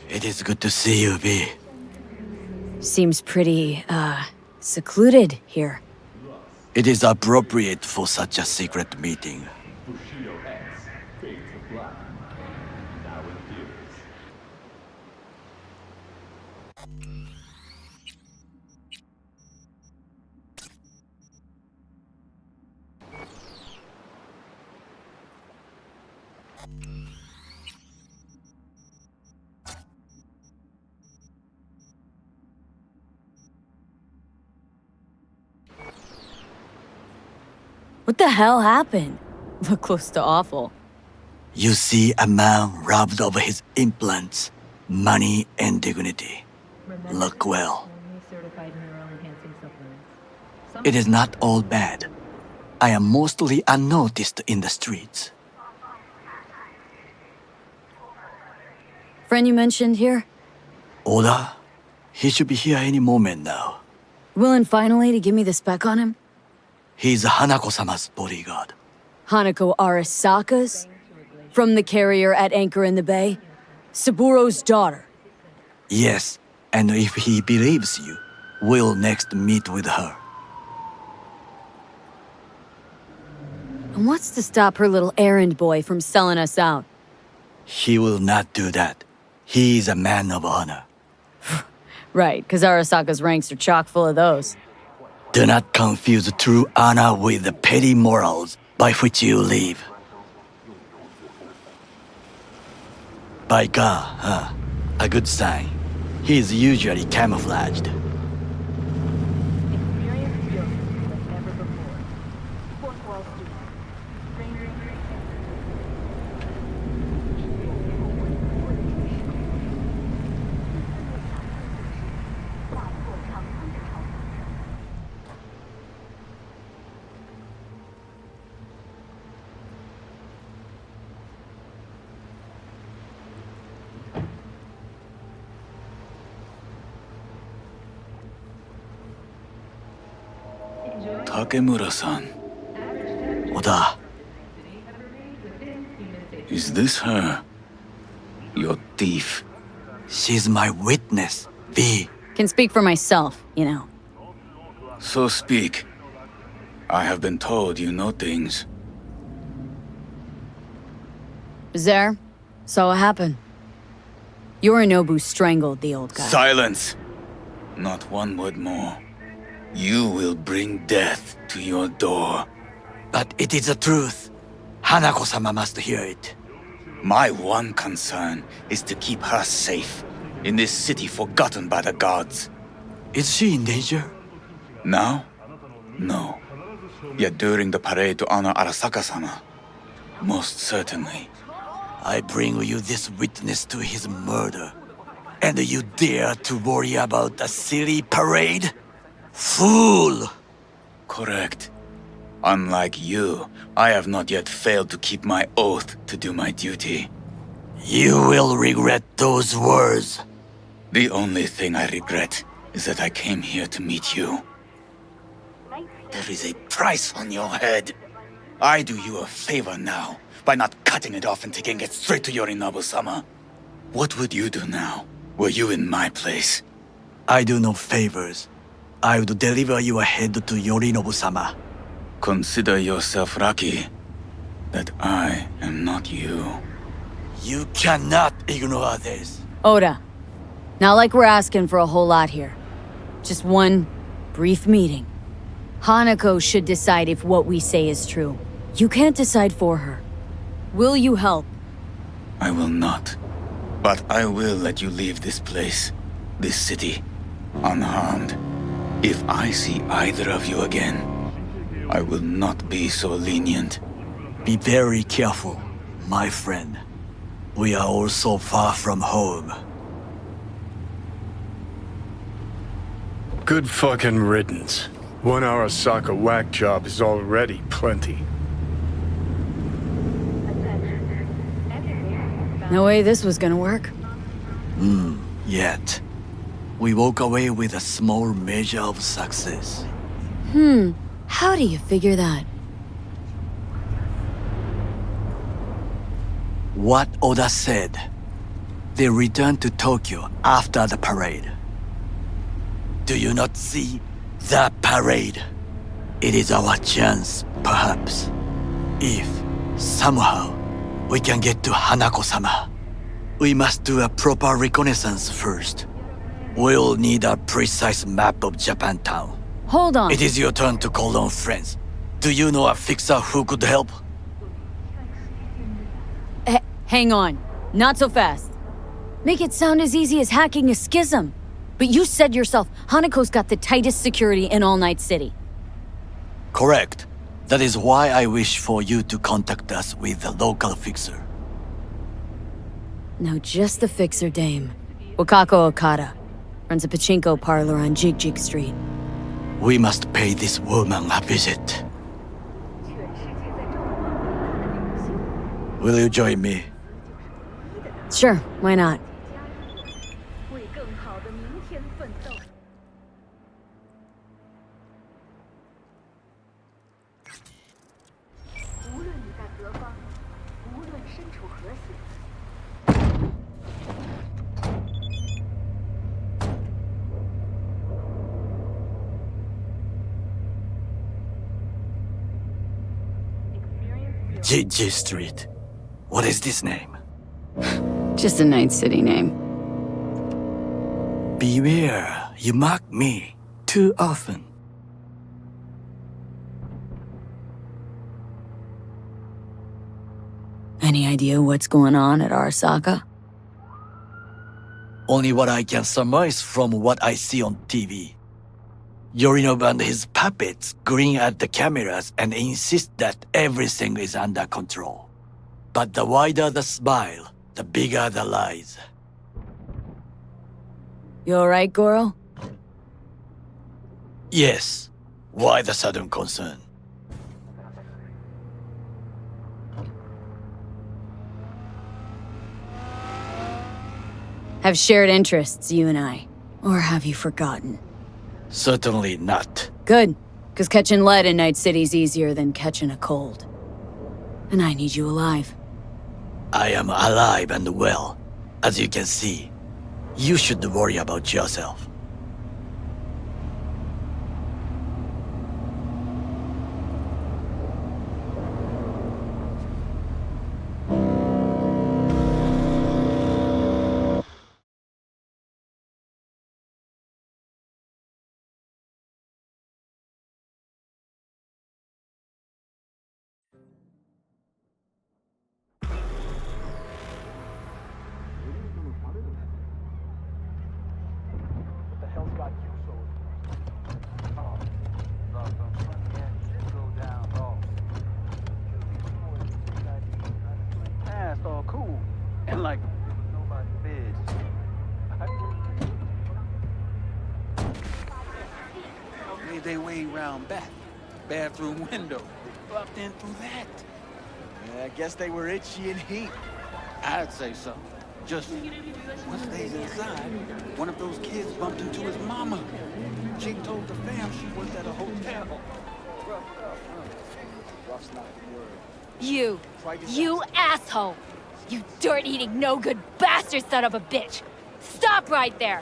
It is good to see you, V. Seems pretty, secluded here. It is appropriate for such a secret meeting. What the hell happened? Look close to awful. You see a man robbed of his implants, money and dignity. Look well. It is not all bad. I am mostly unnoticed in the streets. Friend you mentioned here? Oda? He should be here any moment now. Willing finally to give me the spec on him? He's Hanako-sama's bodyguard. Hanako Arasaka's? From the carrier at anchor in the bay? Saburo's daughter? Yes, and if he believes you, we'll next meet with her. And what's to stop her little errand boy from selling us out? He will not do that. He is a man of honor. Right, because Arasaka's ranks are chock full of those. Do not confuse true honor with the petty morals by which you live. By God, huh? A good sign. He is usually camouflaged. Takemura-san. Oda, Is this her? Your thief? she's my witness, V. Can speak for myself, you know. So speak. I have been told you know things. Was there? Saw what happened. Yorinobu strangled the old guy. Silence! Not one word more. You will bring death to your door. But it is the truth. Hanako-sama must hear it. My one concern is to keep her safe in this city forgotten by the gods. Is she in danger? Now? No. Yet during the parade to honor Arasaka-sama, most certainly. I bring you this witness to his murder. And you dare to worry about a silly parade? Fool! Correct. Unlike you, I have not yet failed to keep my oath to do my duty. You will regret those words. The only thing I regret is that I came here to meet you. There is a price on your head. I do you a favor now by not cutting it off and taking it straight to Yorinobu-sama. What would you do now, were you in my place? I do no favors. I would deliver your head to Yorinobu-sama. Consider yourself lucky that I am not you. You cannot ignore this. Oda, not like we're asking for a whole lot here. Just one brief meeting. Hanako should decide if what we say is true. You can't decide for her. Will you help? I will not. But I will let you leave this place, this city, unharmed. If I see either of you again, I will not be so lenient. Be very careful, my friend. We are all so far from home. Good fucking riddance. 1 Arasaka whack job is already plenty. No way this was gonna work. Yet, we walk away with a small measure of success. How do you figure that? What Oda said. They returned to Tokyo after the parade. Do you not see the parade? It is our chance, perhaps. If, somehow, we can get to Hanako-sama. We must do a proper reconnaissance first. We'll need a precise map of Japantown. Hold on. It is your turn to call on friends. Do you know a fixer who could help? Hang on. Not so fast. Make it sound as easy as hacking a schism. But you said yourself, Hanako's got the tightest security in All Night City. Correct. That is why I wish for you to contact us with the local fixer. No, just the fixer dame. Wakako Okada. Runs a pachinko parlor on Jig Street. We must pay this woman a visit. Will you join me? Sure, why not? Jig Street. What is this name? Just a Night City name. Beware, you mock me too often. Any idea what's going on at Arasaka? Only what I can surmise from what I see on TV. Yorinobu and his puppets grin at the cameras and insist that everything is under control. But the wider the smile, the bigger the lies. You alright, Goro? Yes. Why the sudden concern? Have shared interests, you and I. Or have you forgotten? Certainly not. Good, because catching lead in Night City's easier than catching a cold. And I need you alive. I am alive and well, as you can see. You should worry about yourself. All cool and like nobody's biz. Made their way round back, bathroom window, bumped in through that. Yeah, I guess they were itchy and heat. I'd say so. Just once they's inside, one of those kids bumped into his mama. Chick told the fam she was at a hotel. Rough's not the word. You asshole! You dirt-eating, no-good bastard son of a bitch! Stop right there!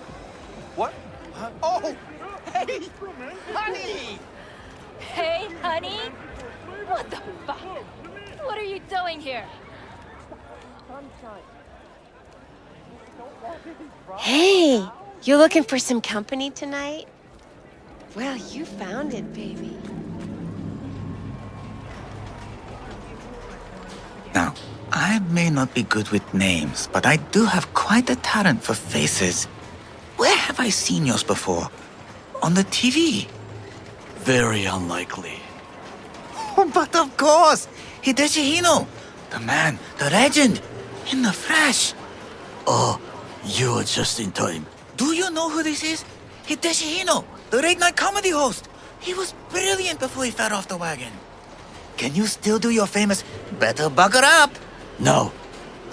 What? Oh! Hey! Honey! Hey, honey? What the fuck? What are you doing here? Hey, you looking for some company tonight? Well, you found it, baby. Now, I may not be good with names, but I do have quite a talent for faces. Where have I seen yours before? On the TV? Very unlikely. Oh, but of course! Hideshi Hino! The man, the legend, in the flesh! Oh, you're just in time. Do you know who this is? Hideshi Hino, the late-night comedy host! He was brilliant before he fell off the wagon. Can you still do your famous, better buckle up? No,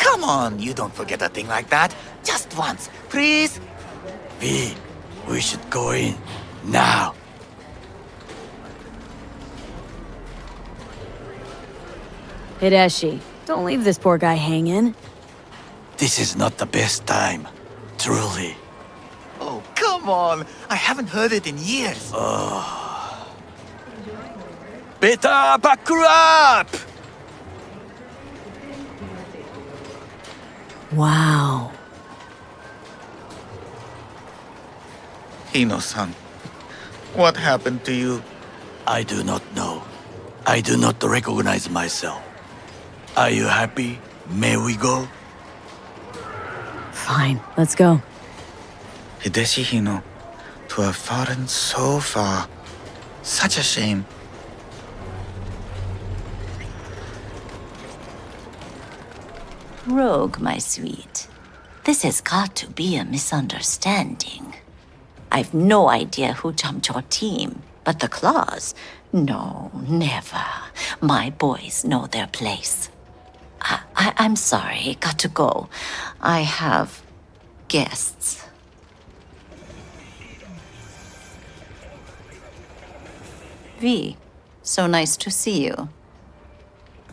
Come on, you don't forget a thing like that. Just once, please. V, we should go in. Now. Hideshi, don't leave this poor guy hanging. This is not the best time. Truly. Oh, come on. I haven't heard it in years. Better buckle up! Wow. Hino-san, what happened to you? I do not know. I do not recognize myself. Are you happy? May we go? Fine, let's go. Hideshi Hino, to have fallen so far. Such a shame. Rogue, my sweet. This has got to be a misunderstanding. I've no idea who jumped your team, but the claws? No, never. My boys know their place. I'm sorry, got to go. I have guests. V, so nice to see you.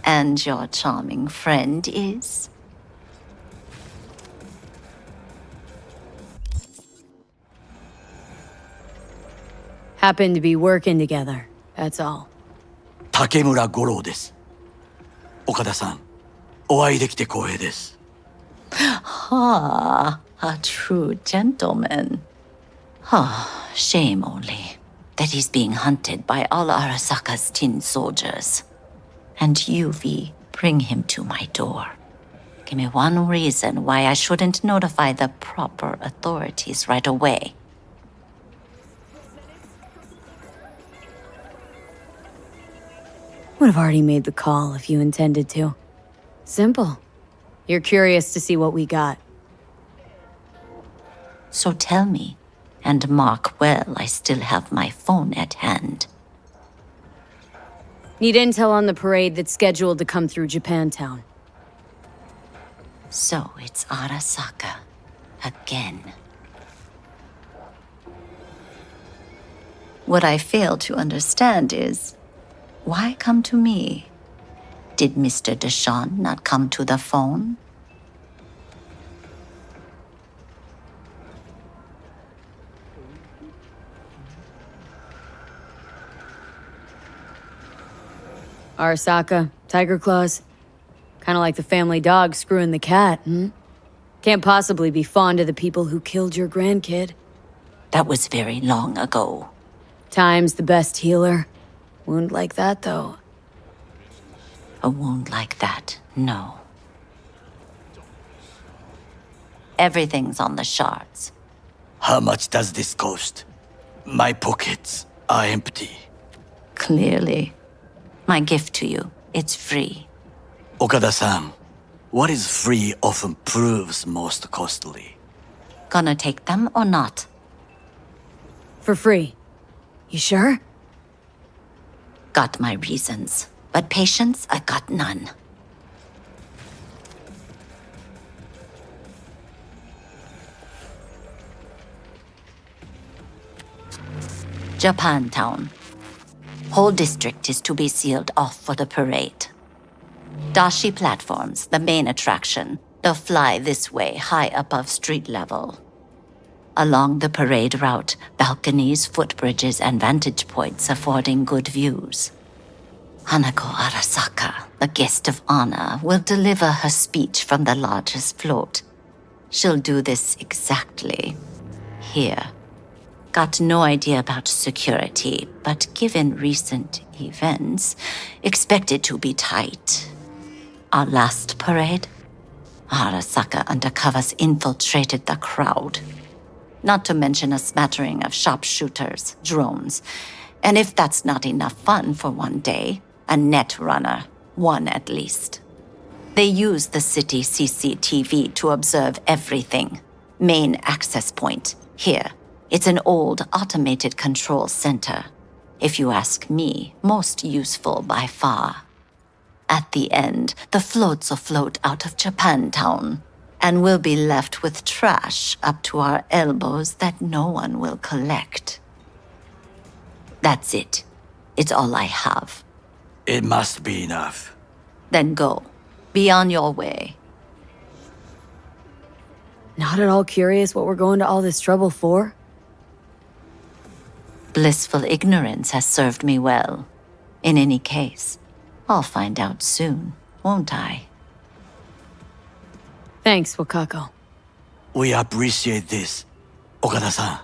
And your charming friend is? Happen to be working together, that's all. 竹村五郎です。岡田さん、お会いできて光栄です。Ah, a true gentleman. Ah, shame only that he's being hunted by all Arasaka's tin soldiers. And you, V, bring him to my door. Give me one reason why I shouldn't notify the proper authorities right away. Would have already made the call if you intended to. Simple. You're curious to see what we got. So tell me, and mark well I still have my phone at hand. Need intel on the parade that's scheduled to come through Japantown. So it's Arasaka. Again. What I fail to understand is, why come to me? Did Mr. Deshawn not come to the phone? Arasaka, Tiger Claws. Kinda like the family dog screwing the cat, hmm? Can't possibly be fond of the people who killed your grandkid. That was very long ago. Time's the best healer. Wound like that, though. A wound like that, no. Everything's on the shards. How much does this cost? My pockets are empty. Clearly. My gift to you, it's free. Okada-san, what is free often proves most costly. Gonna take them or not? For free. You sure? Got my reasons, but patience, I got none. Japantown. Whole district is to be sealed off for the parade. Dashi platforms, the main attraction. They'll fly this way, high above street level. Along the parade route, balconies, footbridges, and vantage points affording good views. Hanako Arasaka, the guest of honor, will deliver her speech from the largest float. She'll do this exactly here. Got no idea about security, but given recent events, expect it to be tight. Our last parade, Arasaka undercovers infiltrated the crowd. Not to mention a smattering of sharpshooters, drones. And if that's not enough fun for one day, A net runner, one at least. They use the city CCTV to observe everything. Main access point, here. It's an old automated control center. If you ask me, most useful by far. At the end, the floats will float out of Japantown, and we'll be left with trash up to our elbows that no one will collect. That's it. It's all I have. It must be enough. Then go. Be on your way. Not at all curious what we're going to all this trouble for? Blissful ignorance has served me well. In any case, I'll find out soon, won't I? Thanks, Wakako. We appreciate this, Okada-san.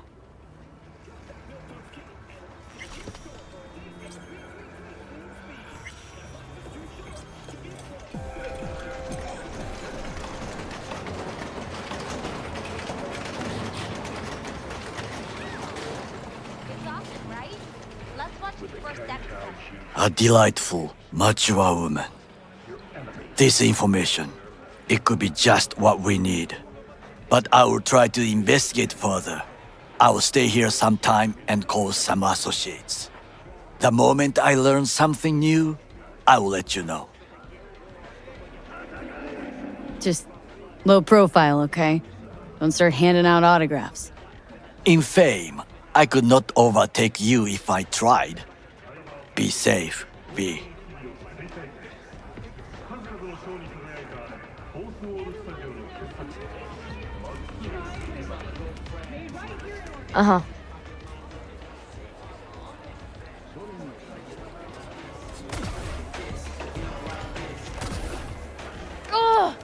A delightful, mature woman. This information, it could be just what we need. But I will try to investigate further. I will stay here some time and call some associates. The moment I learn something new, I will let you know. Just low profile, okay? Don't start handing out autographs. In fame, I could not overtake you if I tried. Be safe, V. Uh-huh. Ugh!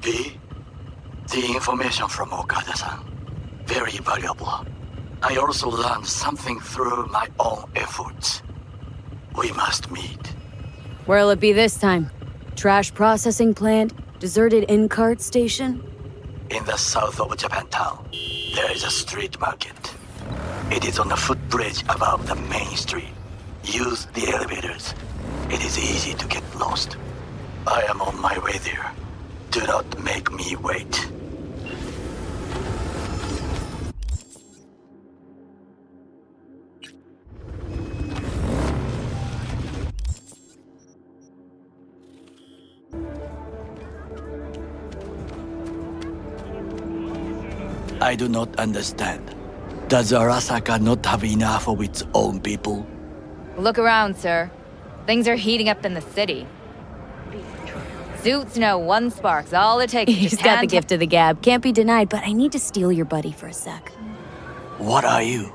V, the information from Okada-san, very valuable. I also learned something through my own efforts. We must meet. Where'll it be this time? Trash processing plant? Deserted in-cart station? In the south of Japantown, there is a street market. It is on the footbridge above the main street. Use the elevators. It is easy to get lost. I am on my way there. Do not make me wait. I do not understand. Does Arasaka not have enough of its own people? Look around, sir. Things are heating up in the city. Suits know one spark's all it takes. He's got the gift of the gab. Can't be denied, but I need to steal your buddy for a sec. What are you?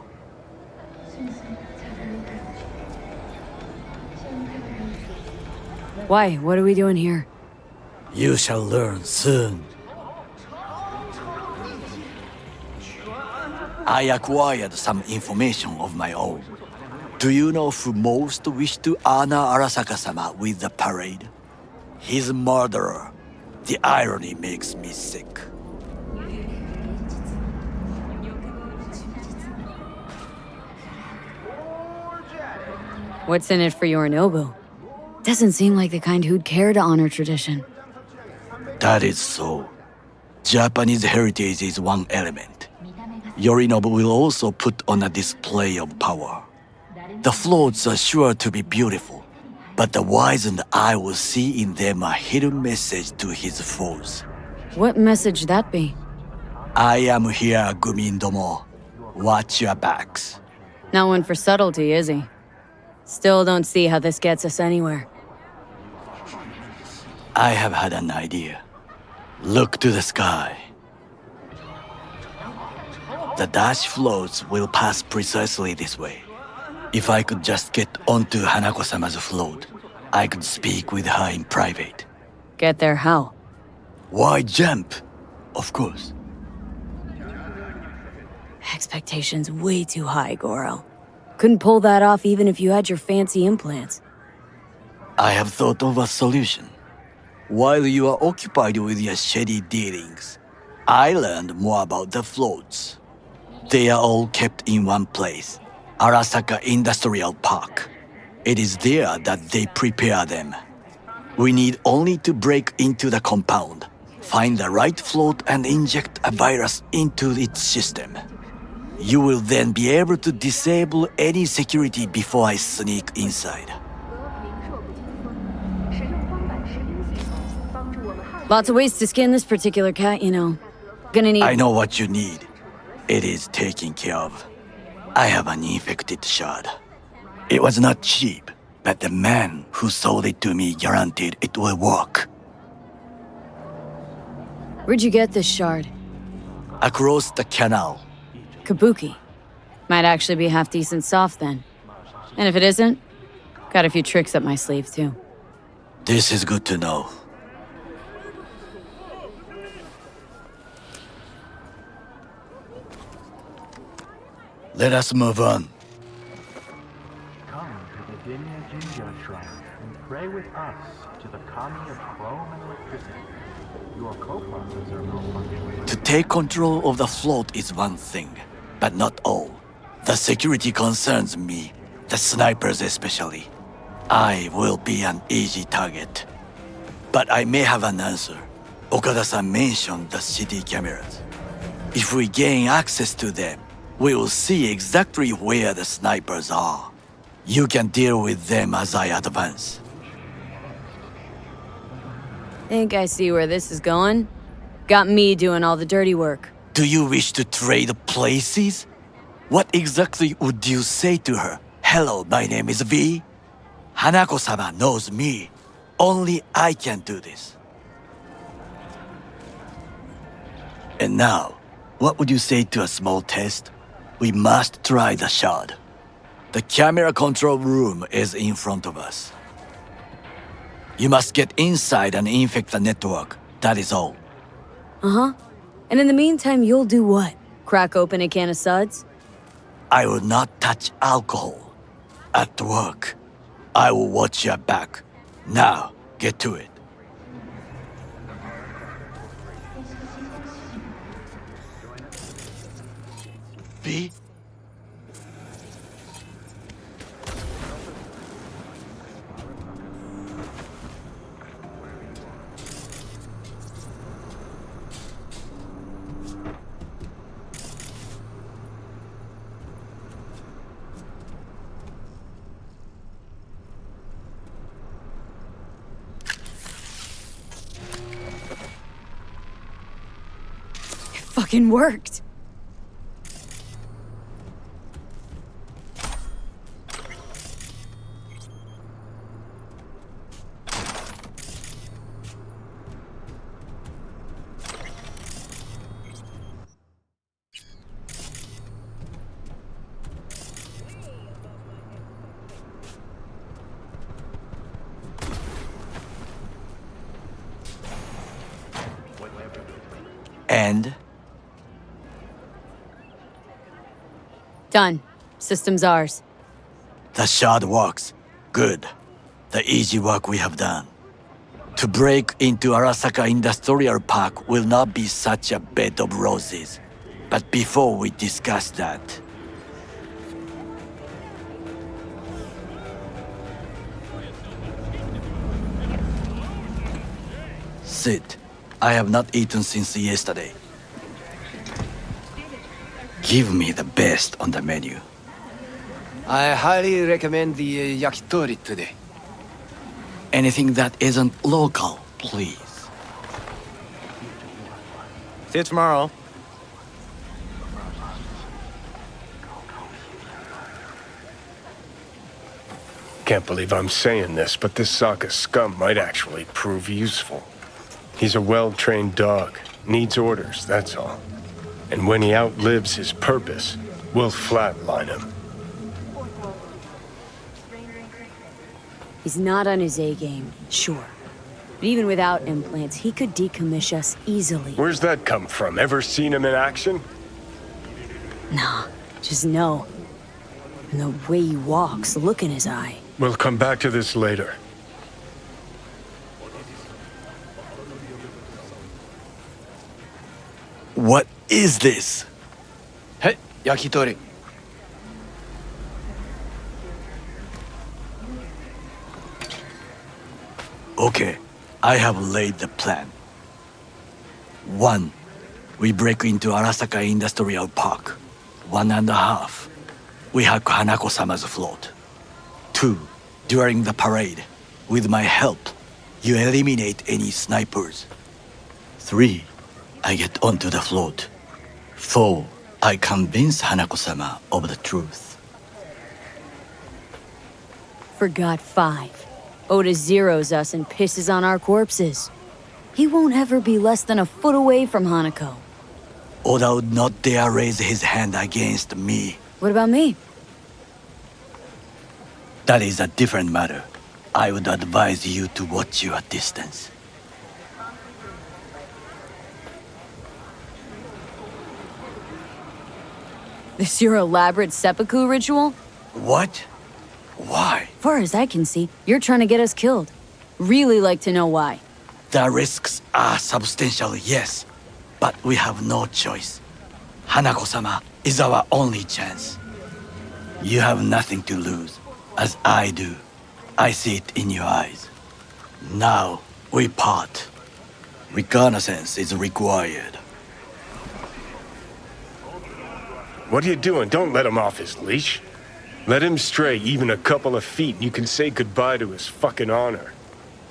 Why? What are we doing here? You shall learn soon. I acquired some information of my own. Do you know who most wished to honor Arasaka-sama with the parade? His murderer. The irony makes me sick. What's in it for Yorinobu? Doesn't seem like the kind who'd care to honor tradition. That is so. Japanese heritage is one element. Yorinobu will also put on a display of power. The floats are sure to be beautiful, but the wizened eye will see in them a hidden message to his foes. What message that be? I am here, Gumindomo. Watch your backs. Not one for subtlety, is he? Still don't see how this gets us anywhere. I have had an idea. Look to the sky. The dash floats will pass precisely this way. If I could just get onto Hanako-sama's float, I could speak with her in private. Get there how? Why jump? Of course. Expectations way too high, Goro. Couldn't pull that off even if you had your fancy implants. I have thought of a solution. While you are occupied with your shady dealings, I learned more about the floats. They are all kept in one place, Arasaka Industrial Park. It is there that they prepare them. We need only to break into the compound, find the right float and inject a virus into its system. You will then be able to disable any security before I sneak inside. Lots of ways to skin this particular cat, you know. Gonna need— I know what you need. It is taken care of. I have an infected shard. It was not cheap, but the man who sold it to me guaranteed it will work. Where'd you get this shard? Across the canal. Kabuki. Might actually be half-decent soft then. And if it isn't, got a few tricks up my sleeve too. This is good to know. Let us move on. Come to the Dinya Jinja Shrine and pray with us to the kami of chrome and electricity. Your co-processor malfunctions. To take control of the float is one thing, but not all. The security concerns me, the snipers especially. I will be an easy target. But I may have an answer. Okada-san mentioned the city cameras. If we gain access to them, we will see exactly where the snipers are. You can deal with them as I advance. Think I see where this is going? Got me doing all the dirty work. Do you wish to trade places? What exactly would you say to her? Hello, my name is V. Hanako-sama knows me. Only I can do this. And now, what would you say to a small test? We must try the shard. The camera control room is in front of us. You must get inside and infect the network. That is all. Uh-huh. And in the meantime, you'll do what? Crack open a can of suds? I will not touch alcohol. At work, I will watch your back. Now, get to it. V? Fucking worked. And Done. System's ours. the shard works. Good. The easy work we have done. To break into Arasaka Industrial Park will not be such a bed of roses. But before we discuss that, sit. I have not eaten since yesterday. Give me the best on the menu. I highly recommend the yakitori today. Anything that isn't local, please. See you tomorrow. Can't believe I'm saying this, but this Sokka scum might actually prove useful. He's a well-trained dog. Needs orders, that's all. And when he outlives his purpose, we'll flatline him. He's not on his A game, sure. But even without implants, he could decommission us easily. Where's that come from? Ever seen him in action? Nah, just know. And the way he walks, look in his eye. We'll come back to this later. What is this? Hey, yakitori. Okay, I have laid the plan. 1. We break into Arasaka Industrial Park. 1.5. We hack Hanako-sama's float. 2. During the parade, with my help, you eliminate any snipers. 3. I get onto the float. 4. I convince Hanako-sama of the truth. Forgot 5. Oda zeroes us and pisses on our corpses. He won't ever be less than a foot away from Hanako. Oda would not dare raise his hand against me. What about me? That is a different matter. I would advise you to watch your distance. This your elaborate seppuku ritual? What? Why? Far as I can see, you're trying to get us killed. Really like to know why. The risks are substantial, yes. But we have no choice. Hanako-sama is our only chance. You have nothing to lose, as I do. I see it in your eyes. Now, we part. Reconnaissance is required. What are you doing? Don't let him off his leash. Let him stray even a couple of feet and you can say goodbye to his fucking honor.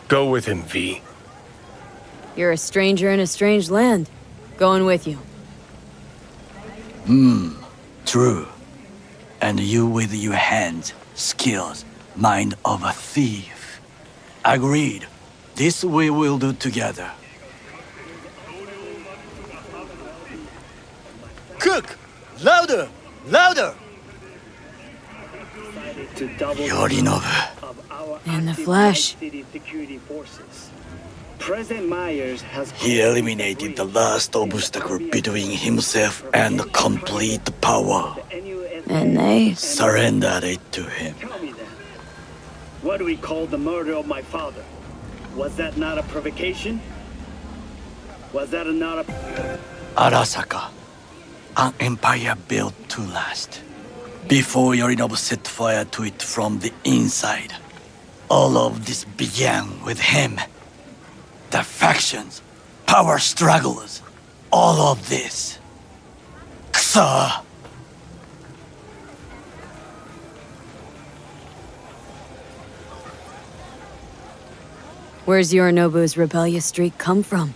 Go with him, V. You're a stranger in a strange land. Going with you. True. And you with your hands, skills, mind of a thief. Agreed. This we will do together. Cook! Louder! Louder! Yorinobu. In the flesh. President Myers has He eliminated the last obstacle between himself and complete power. And they? Surrendered it to him. Tell me then, what do we call the murder of my father? Was that not a provocation? Was that not a... Arasaka. An empire built to last. Before Yorinobu set fire to it from the inside. All of this began with him. The factions, power struggles, all of this. Kusa! Where's Yorinobu's rebellious streak come from?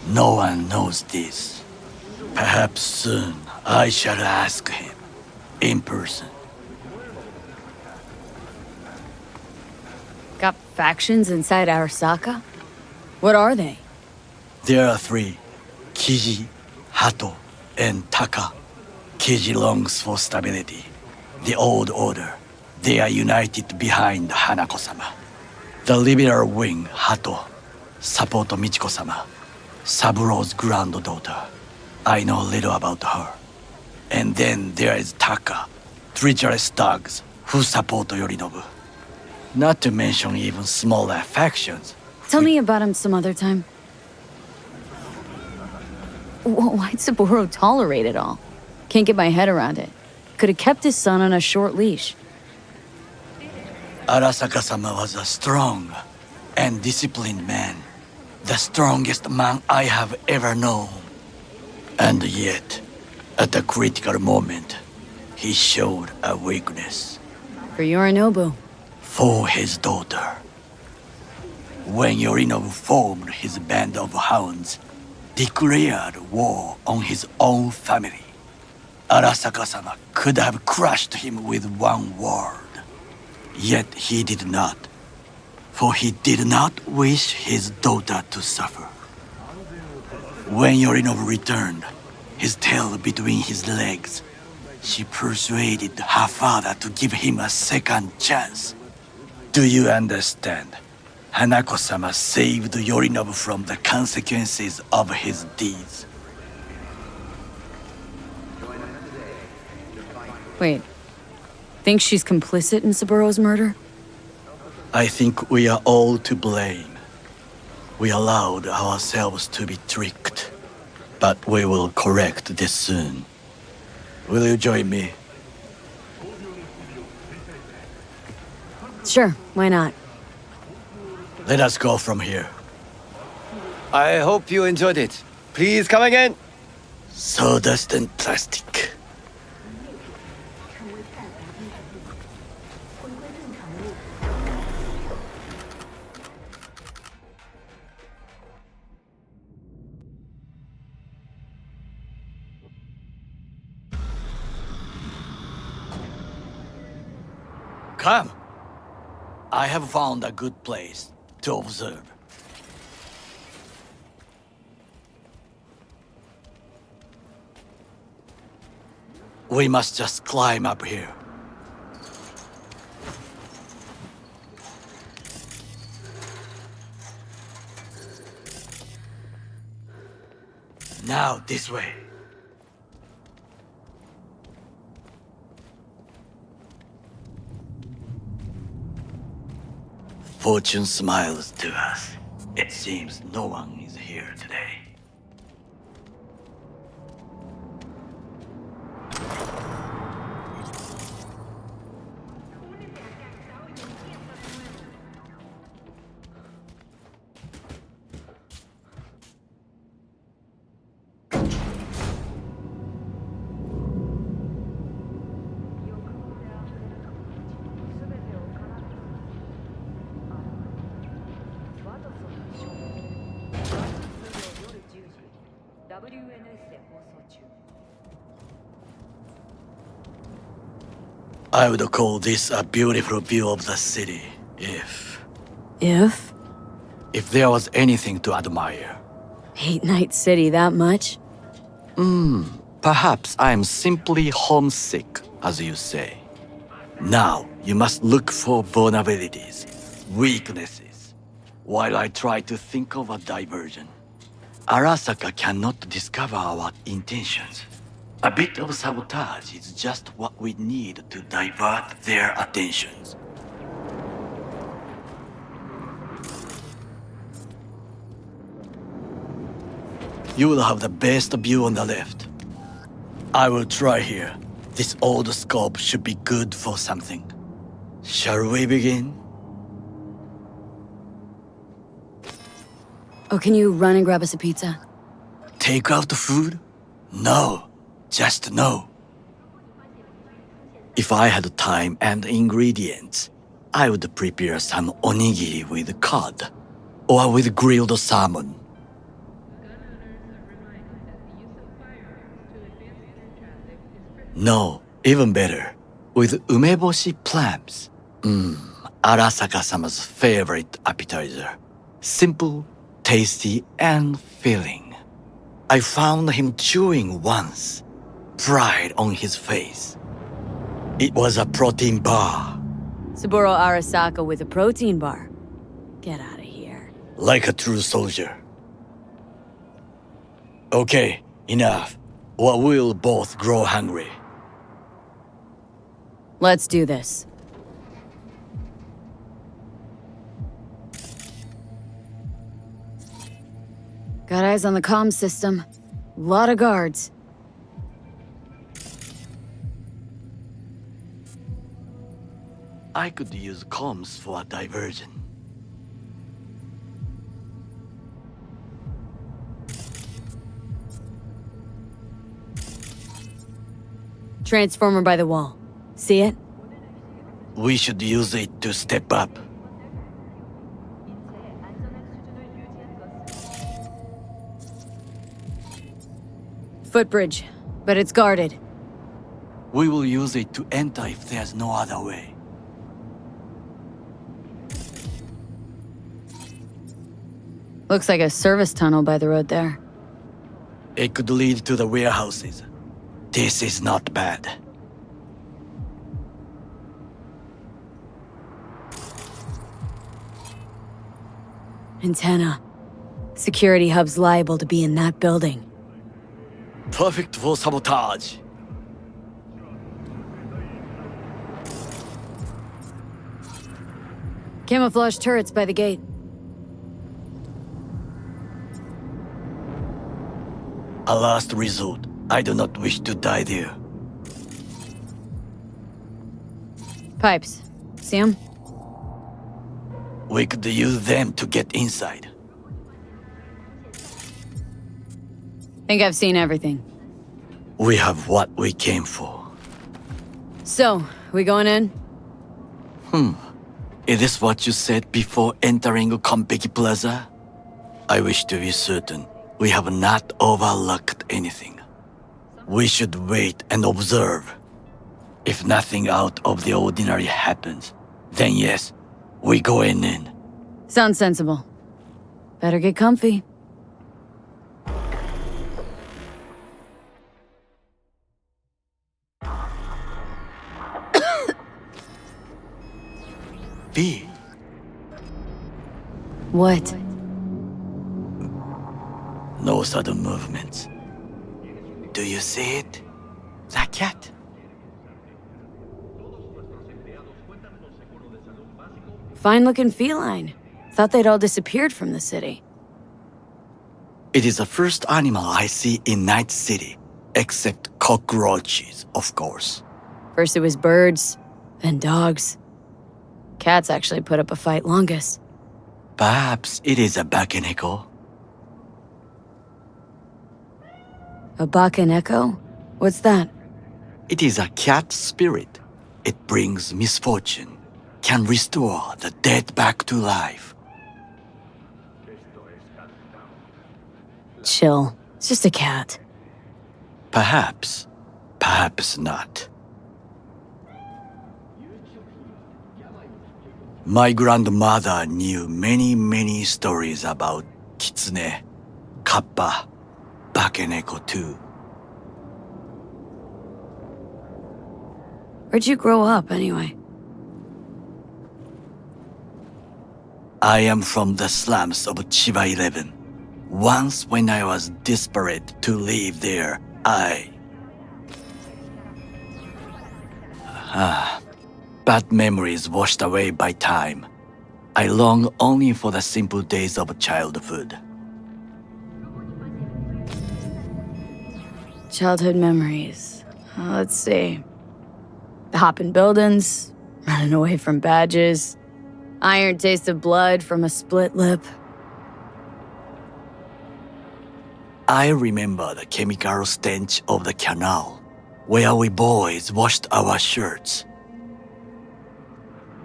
No one knows this. Perhaps soon I shall ask him in person. Got factions inside Arasaka? What are they? There are 3. Kiji, Hato, and Taka. Kiji longs for stability. The old order. They are united behind Hanako-sama. The liberal wing, Hato, support Michiko-sama. Saburo's granddaughter. I know little about her. And then there is Taka, treacherous thugs who support Yorinobu. Not to mention even smaller factions. Tell me about him some other time. Why'd Saburo tolerate it all? Can't get my head around it. Could have kept his son on a short leash. Arasaka-sama was a strong and disciplined man. The strongest man I have ever known. And yet, at the critical moment, he showed a weakness. For Yorinobu. For his daughter. When Yorinobu formed his band of hounds, declared war on his own family, Arasaka-sama could have crushed him with one word. Yet he did not, for he did not wish his daughter to suffer. When Yorinobu returned, his tail between his legs, she persuaded her father to give him a second chance. Do you understand? Hanako-sama saved Yorinobu from the consequences of his deeds. Wait. Think she's complicit in Saburo's murder? I think we are all to blame. We allowed ourselves to be tricked. But we will correct this soon. Will you join me? Sure, why not? Let us go from here. I hope you enjoyed it. Please come again. Sawdust and plastic. Come. I have found a good place to observe. We must just climb up here. Now this way. Fortune smiles to us. It seems no one is here today. I would call this a beautiful view of the city, if there was anything to admire. Hate Night City that much? Perhaps I'm simply homesick, as you say. Now, you must look for vulnerabilities, weaknesses, while I try to think of a diversion. Arasaka cannot discover our intentions. A bit of sabotage is just what we need to divert their attentions. You will have the best view on the left. I will try here. This old scope should be good for something. Shall we begin? Oh, can you run and grab us a pizza? Take out the food? No. Just no. If I had time and ingredients, I would prepare some onigiri with cod, or with grilled salmon. No, even better, with umeboshi clams. Arasaka-sama's favorite appetizer. Simple, tasty, and filling. I found him chewing once. Pride on his face. It was a protein bar. Saburo Arasaka with a protein bar. Get out of here. Like a true soldier. Okay, enough. Or we'll both grow hungry. Let's do this. Got eyes on the comm system. Lot of guards. I could use comms for a diversion. Transformer by the wall. See it? We should use it to step up. Footbridge, but it's guarded. We will use it to enter if there's no other way. Looks like a service tunnel by the road there. It could lead to the warehouses. This is not bad. Antenna. Security hub's liable to be in that building. Perfect for sabotage. Camouflage turrets by the gate. A last resort. I do not wish to die there. Pipes. See 'em? We could use them to get inside. Think I've seen everything. We have what we came for. So, we going in? Is this what you said before entering Konpeki Plaza? I wish to be certain we have not overlooked anything. We should wait and observe. If nothing out of the ordinary happens, then yes, we going in. Sounds sensible. Better get comfy. V, What? no sudden movements. Do you see it? That cat? Fine-looking feline. Thought they'd all disappeared from the city. It is the first animal I see in Night City, except cockroaches, of course. First it was birds, then dogs. Cats actually put up a fight longest. Perhaps it is a bakeneko. A Bakaneko? What's that? It is a cat spirit. It brings misfortune, can restore the dead back to life. Chill. It's just a cat. Perhaps, perhaps not. My grandmother knew many stories about kitsune, kappa, bakeneko too. Where'd you grow up, anyway? I am from the slums of Chiba 11. Once when I was desperate to live there, bad memories washed away by time. I long only for the simple days of childhood. Childhood memories. Let's see. Hopping buildings, running away from badges, iron taste of blood from a split lip. I remember the chemical stench of the canal, where we boys washed our shirts.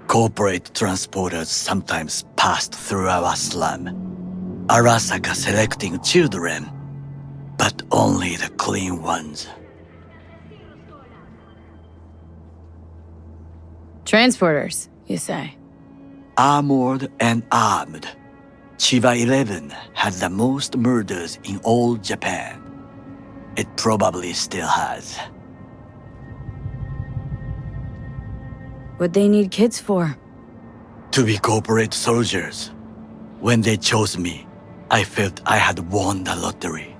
Corporate transporters sometimes passed through our slum, Arasaka selecting children, but only the clean ones. Transporters, you say? Armored and armed, Chiba 11 had the most murders in all Japan. It probably still has. What'd they need kids for? To be corporate soldiers. When they chose me, I felt I had won the lottery.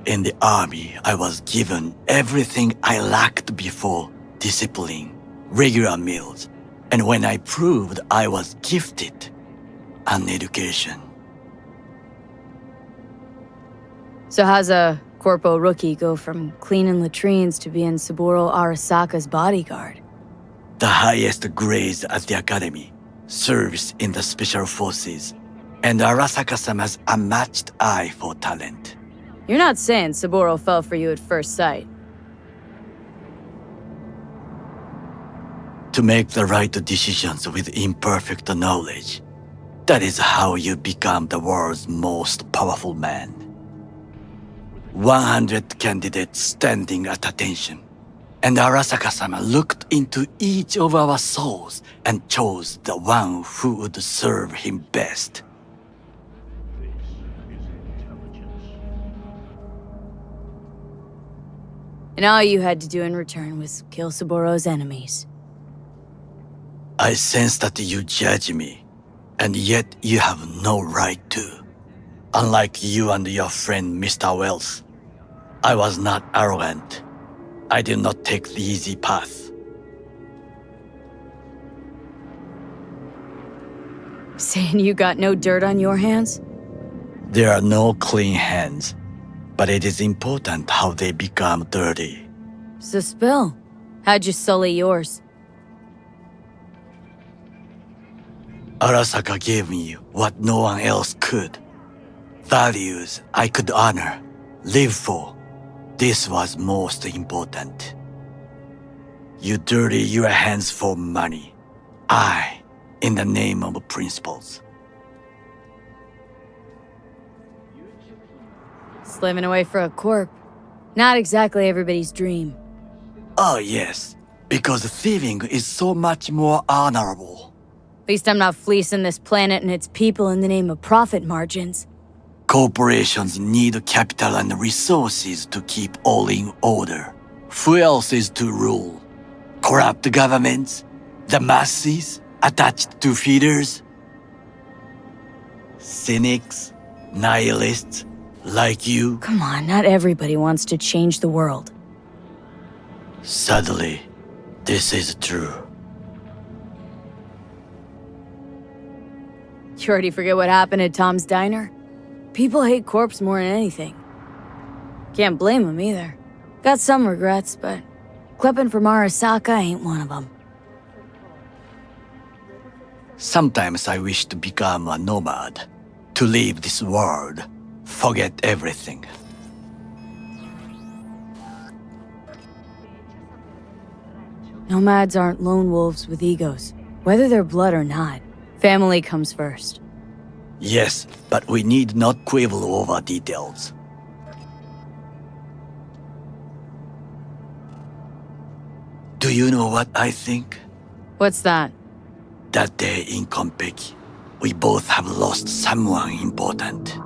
In the army, I was given everything I lacked before: discipline, regular meals, and when I proved I was gifted, an education. So how's a corpo rookie go from cleaning latrines to being Saburo Arasaka's bodyguard? The highest grades at the academy, service in the special forces, and Arasaka-sama's unmatched eye for talent. You're not saying Saburo fell for you at first sight. To make the right decisions with imperfect knowledge, that is how you become the world's most powerful man. 100 candidates standing at attention, and Arasaka-sama looked into each of our souls and chose the one who would serve him best. And all you had to do in return was kill Saburo's enemies. I sense that you judge me, and yet you have no right to. Unlike you and your friend Mr. Wells, I was not arrogant. I did not take the easy path. Saying you got no dirt on your hands? There are no clean hands, but it is important how they become dirty. So spill. How'd you sully yours? Arasaka gave me what no one else could. Values I could honor, live for. This was most important. You dirty your hands for money. I, in the name of principles. Slaving away for a corp. Not exactly everybody's dream. Oh yes, because thieving is so much more honorable. At least I'm not fleecing this planet and its people in the name of profit margins. Corporations need capital and resources to keep all in order. Who else is to rule? Corrupt governments? The masses attached to feeders? Cynics? Nihilists? Like you? Come on, not everybody wants to change the world. Sadly, this is true. You already forget what happened at Tom's Diner? People hate corpse more than anything. Can't blame them either. Got some regrets, but clipping from Arasaka ain't one of them. Sometimes I wish to become a nomad, to leave this world, forget everything. Nomads aren't lone wolves with egos, whether they're blood or not. Family comes first. Yes, but we need not quibble over details. Do you know what I think? What's that? That day in Konpeki, we both have lost someone important.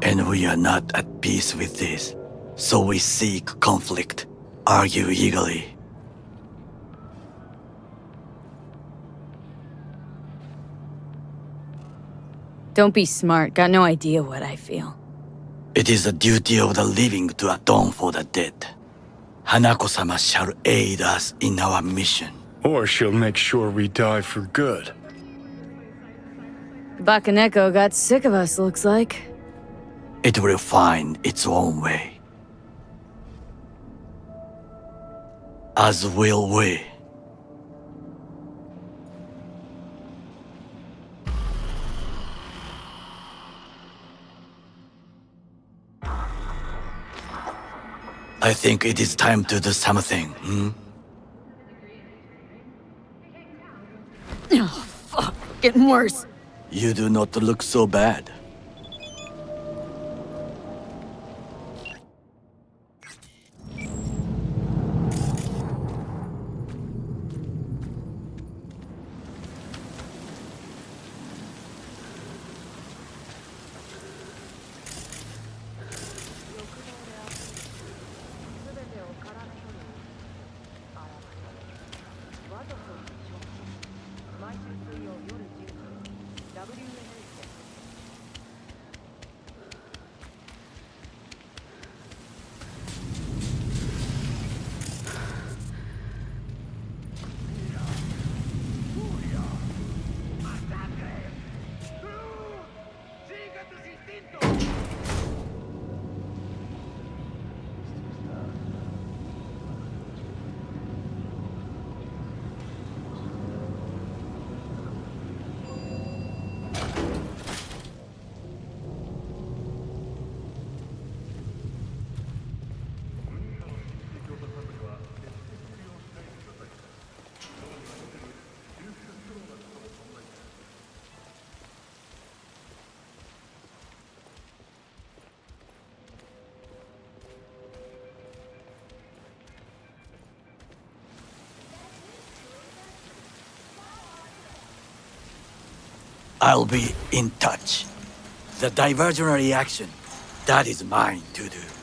And we are not at peace with this, so we seek conflict, argue eagerly. Don't be smart, got no idea what I feel. It is the duty of the living to atone for the dead. Hanako-sama shall aid us in our mission. Or she'll make sure we die for good. Bakaneko got sick of us, looks like. It will find its own way. As will we. I think it is time to do something, Oh, fuck. Getting worse. You do not look so bad. I'll be in touch. The diversionary action, that is mine to do.